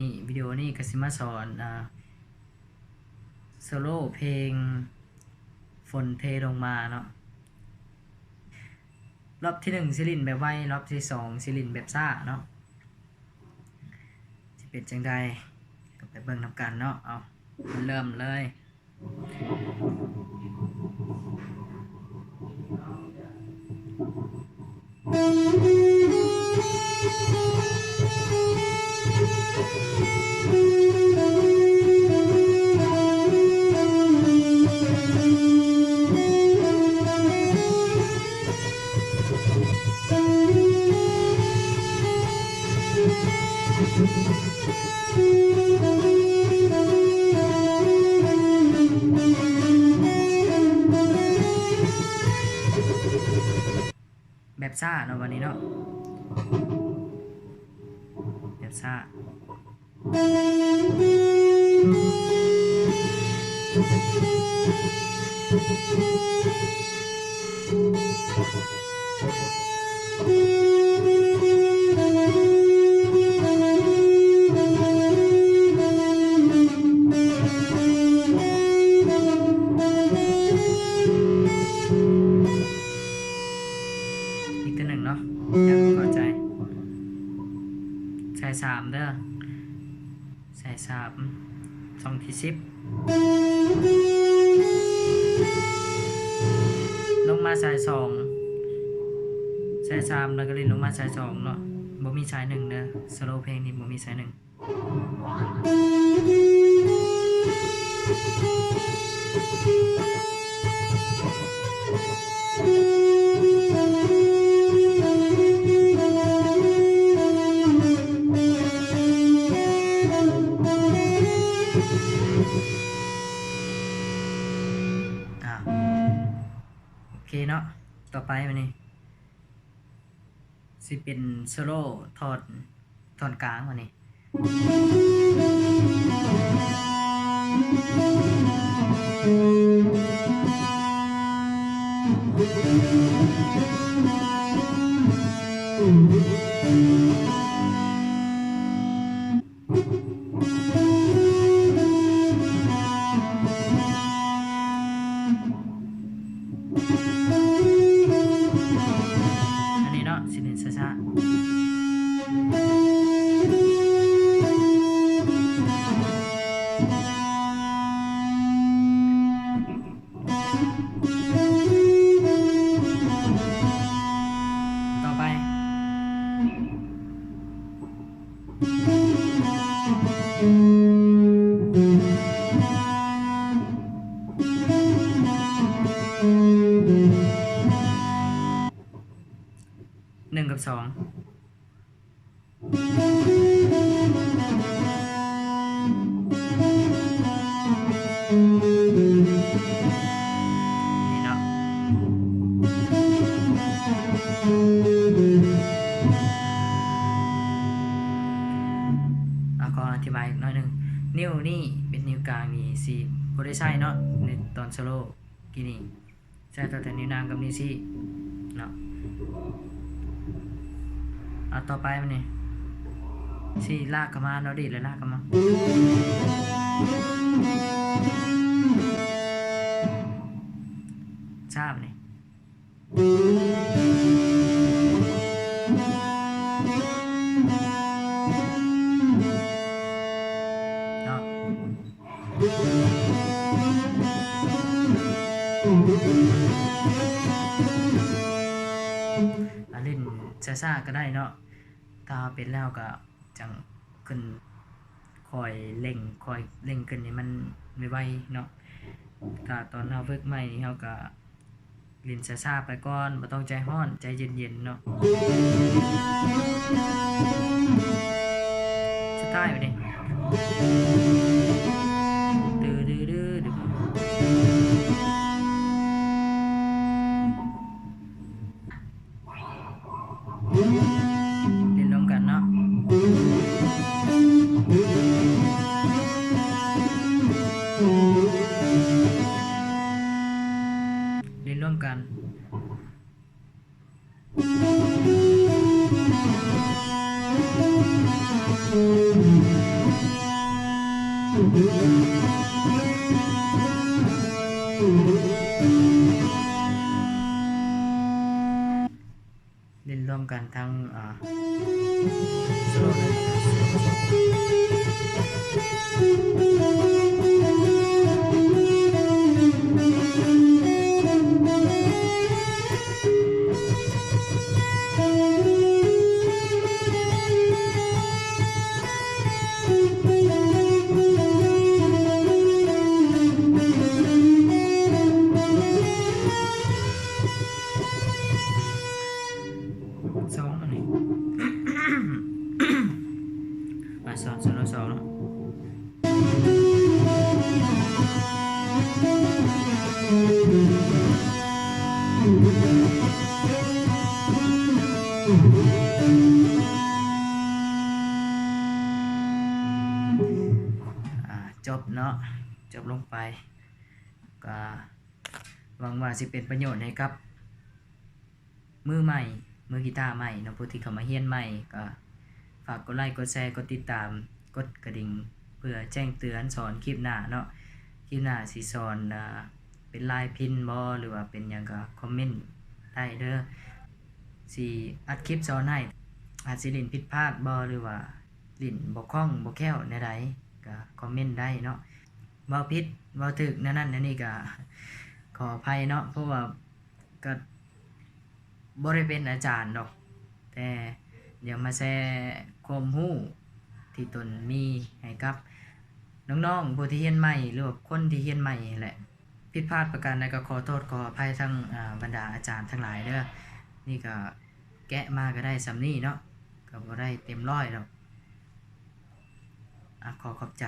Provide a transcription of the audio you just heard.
นี่วิดีโอนี้ก็สิมาสอนโซโล่เพลงฝนเทลงมาเนาะรอบที่1สิลินแบบไวรอบที่2สิลินแบบซ่าเนาะสิเป็นจังใดก็ไปเบิ่งนำกันเนาะเอาเริ่มเลยแบบซ่าเนาะวันนี้เนาะแบบซ่าอีกตัวหนึ่งเนาะยังไม่เข้าใจใส่3เด้อใส่3 2ที่10ลงมาใส่2ใส่3แล้วก็เล่นลงมาใส่2เนาะบ่มีใส่1เด้อสโลว์เพลงนี้บ่มีใส่1โอเคเนาะต่อไปวันนี้สิเป็นโซโล่ทอนกลางวันนี้อันนี้เนาะสิเล่นช้าๆต่อไป1 กับ 2นี่เนาะก็อธิบายอีกหน่อยหนึ่งนิ้วนี่เป็นนิ้วกลางนี่สิบ่ได้ใช้เนาะในตอนโซโล่กี่นี่ใช้แต่นิ้วนางกับนิ้วซี่เนาะเอาต่อไปมันนี่สิลากกันมาเนาะดิเลยลากกันมาทราบนี่เนาะเล่นซ่าๆก็ได้เนาะถ้าเป็นแล้วก็จังขึ้นคอยเร่งขึ้นนี่มันไม่ไหวเนาะถ้าตอนเราฝึกใหม่นี่เราก็เล่นซ่าๆไปก่อนบ่ต้องใจร้อนใจเย็นๆเนาะสุดท้ายไปดิดื้อเล่นร่วมกันเนาะเล่นร่วมกัน นี่ เล่นร่วมกันทั้งโซโล่หนึ่งกับโซโล่สองอันนี้ สองโซโล่สองเนาะจบเนาะจบลงไปก็หวังว่าสิเป็นประโยชน์ให้กับมือใหม่มือกีตาร์ใหม่เนาะผู้ที่เข้ามาเรียนใหม่ก็ฝากกดไลค์กดแชร์กดติดตามกดกระดิ่งเพื่อแจ้งเตือนสอนคลิปหน้าเนาะคลิปหน้าสิสอนเป็นลายพินบ่หรือว่าเป็นหยังก็คอมเมนต์ได้เด้อสิอัดคลิปสอนให้อาจสิลิ้นผิดพลาดบ่หรือว่าลิ้นบ่คล่องบ่แคล่วแนวใดก็คอมเมนต์ได้เนาะเว้าผิดเว้าถูกแนวนั้นแนวนี้ก็ขออภัยเนาะเพราะว่าก็บ่ได้เป็นอาจารย์ดอกแต่เดี๋ยวมาแชร์ความรู้ที่ตนมีให้กับน้องๆผู้ที่เรียนใหม่หรือว่าคนที่เรียนใหม่แหละผิดพลาดประการใดก็ขอโทษขออภัยทั้งบรรดาอาจารย์ทั้งหลายเด้อนี่ก็แกะมาก็ได้สำนี้เนาะก็บ่ได้เต็มร้อยดอกขอขอบใจ